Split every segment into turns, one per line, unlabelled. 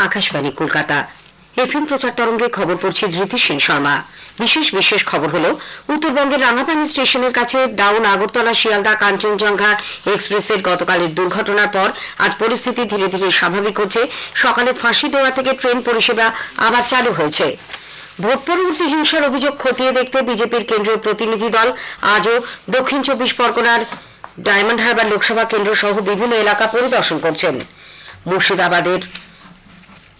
Akashvani Kolkata. FM প্রচার তরঙ্গে খবর পড়ছি ধৃতি সেন শর্মা। বিশেষ খবর হলো, উত্তরবঙ্গের রাঙাপানি স্টেশনের কাছে ডাউন আগরতলা শিয়ালদা কাঞ্চনজঙ্ঘা এক্সপ্রেসের গতকালের দুর্ঘটনার পর আজ পরিস্থিতি ধীরে ধীরে স্বাভাবিক হচ্ছে। সকালে ফাঁসি দেওয়া থেকে ট্রেন পরিষেবা আবার চালু হয়েছে। ভোট পরবর্তী হিংসার অভিযোগ খতিয়ে দেখতে বিজেপির কেন্দ্রীয় প্রতিনিধি দল আজও দক্ষিণ ২৪ পরগনার ডায়মন্ড হারবার লোকসভা কেন্দ্র সহ বিভিন্ন এলাকা পরিদর্শন করছেন। মুর্শিদাবাদের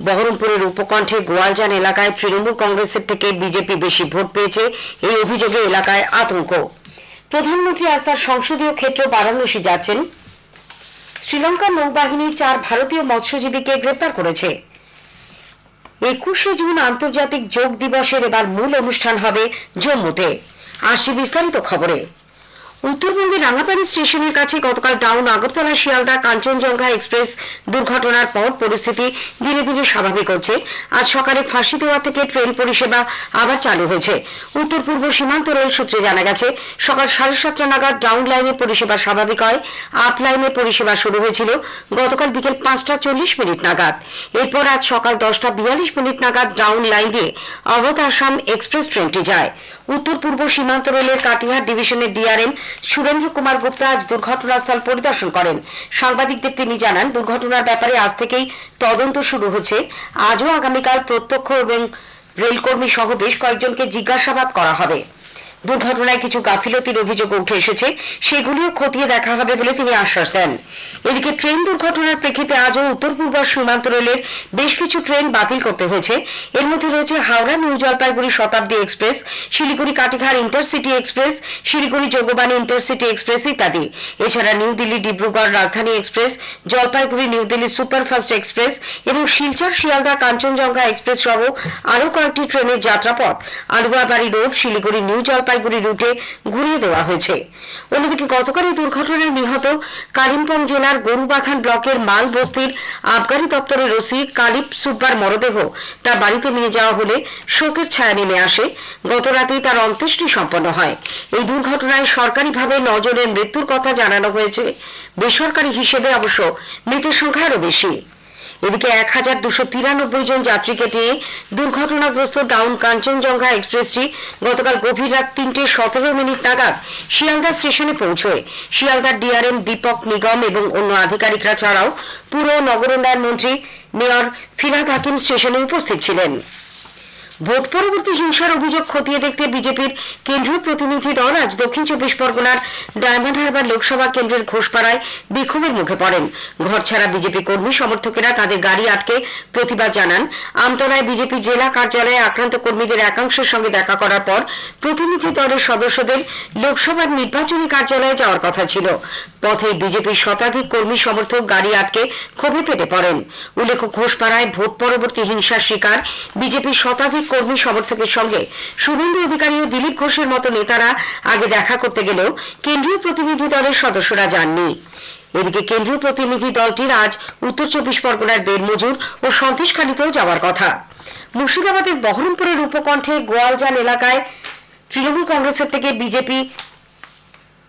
বহরমপুরের উপকণ্ঠে গোয়ালজান এলাকায় তৃণমূল কংগ্রেসের থেকে বিজেপি বেশি ভোট পেয়েছে, এই অভিযোগে এলাকায় আতঙ্ক। প্রধানমন্ত্রী আজ তার সংসদীয় ক্ষেত্র বারাণসী যাচ্ছেন। শ্রীলঙ্কার নৌবাহিনী ৪ ভারতীয় মৎস্যজীবীকে গ্রেপ্তার করেছে। ২১শে জুন আন্তর্জাতিক যোগ দিবসের এবার মূল অনুষ্ঠান হবে জম্মুতে। আসছে বিস্তারিত খবরে। উত্তরবঙ্গের রাঙাপানি স্টেশনের কাছে গতকাল ডাউন আগরতলা শিয়ালদা কাঞ্চনজঙ্ঘা এক্সপ্রেস দুর্ঘটনার পর পরিস্থিতি ধীরে ধীরে স্বাভাবিক হচ্ছে। আজ সকালে ফাঁসি দেওয়া থেকে ট্রেন পরিষেবা আবার চালু হয়েছে। উত্তর পূর্ব সীমান্ত রেল সূত্রে জানা গেছে, সকাল ৭:৩০ নাগাদ ডাউন লাইনে পরিষেবা স্বাভাবিক হয়। আপ লাইনে পরিষেবা শুরু হয়েছিল গতকাল বিকেল ৫:৪০ নাগাদ। এরপর আজ সকাল ১০:৪২ নাগাদ ডাউন লাইন দিয়ে অবধ আসাম এক্সপ্রেস ট্রেনটি যায়। উত্তর পূর্ব সীমান্ত রেলের কাটিহার ডিভিশনের ডিআরএম সুরেন্দ্র কুমার গুপ্তা আজ দুর্ঘটনাস্থল পরিদর্শন করেন। সাংবাদিকদের তিনি জানান, দুর্ঘটনার ব্যাপারে আজ থেকেই তদন্ত শুরু হচ্ছে। আজও আগামীকাল প্রত্যক্ষ এবং রেলকর্মী সহ বেশ কয়েকজনকে জিজ্ঞাসাবাদ করা হবে। দুর্ঘটনায় কিছু গাফিলতির অভিযোগ উঠে এসেছে, সেগুলিও খতিয়ে দেখা হবে বলে তিনি আশ্বাস দেন। এদিকে ট্রেন দুর্ঘটনার প্রেক্ষিতে আজও উত্তর পূর্ব সীমান্ত রেলের বেশ কিছু ট্রেন বাতিল করতে হয়েছে। এর মধ্যে রয়েছে হাওড়া নিউ জলপাইগুড়ি শতাব্দী express, Siliguri Katihar intercity express, Siliguri Jogbani intercity express ইত্যাদি। এছাড়া নিউ দিল্লি ডিব্রুগড় রাজধানী express, Jalpaiguri new Delhi superfast express এবং শিলচর শিয়ালদা কাঞ্চনজঙ্ঘা এক্সপ্রেস সহ আরও কয়েকটি ট্রেনের যাত্রাপথ আলুয়াবাড়ি রোড শিলিগুড়ি নিউ জলপাইগুড়ি রুটে ঘুরিয়ে দেওয়া হয়েছে। অন্যদিকে গতকাল এই দুর্ঘটনায় নিহত কালিম্পং জেলার গরুবাথান ব্লকের মাল বস্তির আবগারি দপ্তরের ওসি কালিপ সুব্বার মরদেহ তার বাড়িতে নিয়ে যাওয়া হলে শোকের ছায়া নেমে আসে। গত রাতেই তার অন্ত্যেষ্টি সম্পন্ন হয়। এই দুর্ঘটনায় সরকারিভাবে ৯ জনের মৃত্যুর কথা জানানো হয়েছে। বেসরকারি হিসেবে অবশ্য মৃতের সংখ্যা আরও বেশি। এদিকে ১,২৯৩ জন যাত্রীকে নিয়ে দুর্ঘটনাগ্রস্ত ডাউন কাঞ্চনজঙ্ঘা এক্সপ্রেসটি গতকাল গভীর রাত ৩:১৭ নাগাদ শিয়ালদা স্টেশনে পৌঁছয়। শিয়ালদার ডিআরএম দীপক নিগম এবং অন্য আধিকারিকরা ছাড়াও পুর নগরোন্নয়ন মন্ত্রী মেয়র ফিরহাদ হাকিম স্টেশনে উপস্থিত ছিলেন। ভোট পরবর্তী হিংসার অভিযোগ খতিয়ে দেখতে বিজেপির কেন্দ্রীয় প্রতিনিধি দল আজ দক্ষিণ ২৪ পরগনার ডায়মন্ড হারবার লোকসভা কেন্দ্রের ঘোষপাড়ায় বিক্ষোভের মুখে পড়েন। ঘরছাড়া বিজেপি কর্মী সমর্থকেরা তাদের গাড়ি আটকে প্রতিবাদ জানান। আমতলায় বিজেপি জেলা কার্যালয়ে আক্রান্ত কর্মীদের একাংশের সঙ্গে দেখা করার পর প্রতিনিধি দলের সদস্যদের লোকসভার নির্বাচনী কার্যালয়ে যাওয়ার কথা ছিল। পথে বিজেপির শতাধিক কর্মী সমর্থক গাড়ি আটকে ক্ষোভে ফেটে পড়েন। উল্লেখ্য, ঘোষপাড়ায় ভোট পরবর্তী হিংসার শিকার বিজেপির শতাধিক কর্মী সমর্থকের সঙ্গে শুভেন্দু অধিকারী ও দিলীপ ঘোষের মতো নেতারা আগে দেখা করতে গেলেও কেন্দ্রীয় প্রতিনিধি দলের সদস্যরা যাননি। এদিকে কেন্দ্রীয় প্রতিনিধি দলটির আজ উত্তর ২৪ পরগনার বেরমজুর ও সন্দেশখালীতেও যাওয়ার কথা। মুর্শিদাবাদের বহরমপুরের উপকণ্ঠে গোয়ালজান এলাকায় তৃণমূল কংগ্রেসের থেকে বিজেপি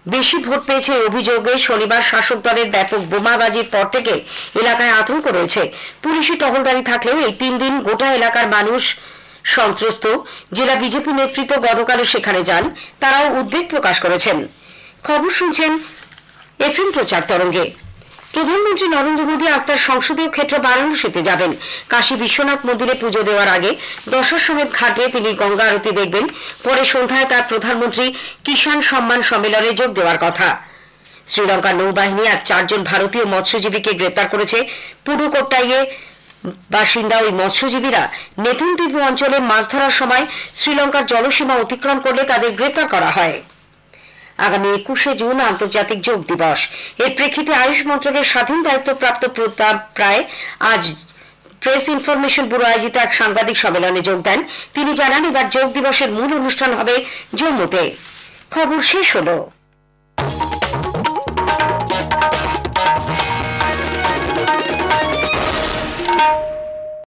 বেশি ভোট পেয়েছে অভিযোগে শনিবার শাসক দলের ব্যাপক বোমাবাজির পর থেকে এলাকায় আতঙ্ক রয়েছে। পুলিশি টহলদারি থাকলেও এই ৩ দিন গোটা এলাকার মানুষ সন্ত্রস্ত। জেলা বিজেপি নেতৃত্ব গতকালও সেখানে যান, তারাও উদ্বেগ প্রকাশ করেছেন। খবর শুনছেন এফএম প্রচার তরঙ্গে। প্রধানমন্ত্রী নরেন্দ্র মোদী আজ তার সংসদীয় ক্ষেত্র বারাণসীতে যাবেন। কাশী বিশ্বনাথ মন্দিরে পুজো দেওয়ার আগে দশাশ্বমেধ ঘাটে তিনি গঙ্গা আরতি দেখবেন। পরে সন্ধ্যায় তার প্রধানমন্ত্রী কিষাণ সম্মান সম্মেলনে যোগ দেওয়ার কথা। শ্রীলঙ্কার নৌবাহিনী আজ ৪ জন ভারতীয় মৎস্যজীবীকে গ্রেপ্তার করেছে। পুডুকোট্টাইয়ে বাসিন্দা ওই মৎস্যজীবীরা নেতুন দ্বীপ অঞ্চলে মাছ ধরার সময় শ্রীলঙ্কার জলসীমা অতিক্রম করলে তাদের গ্রেপ্তার করা হয়। আগামী ২১শে জুন আন্তর্জাতিক যোগ দিবস। এর প্রেক্ষিতে আয়ুষ মন্ত্রকের স্বাধীন দায়িত্বপ্রাপ্ত প্রায় আজ প্রেস ইনফরমেশন ব্যুরো আয়োজিত এক সাংবাদিক সম্মেলনে যোগ দেন। তিনি জানান, এবার যোগ দিবসের মূল অনুষ্ঠান হবে জম্মুতে। খবর শেষ হলো।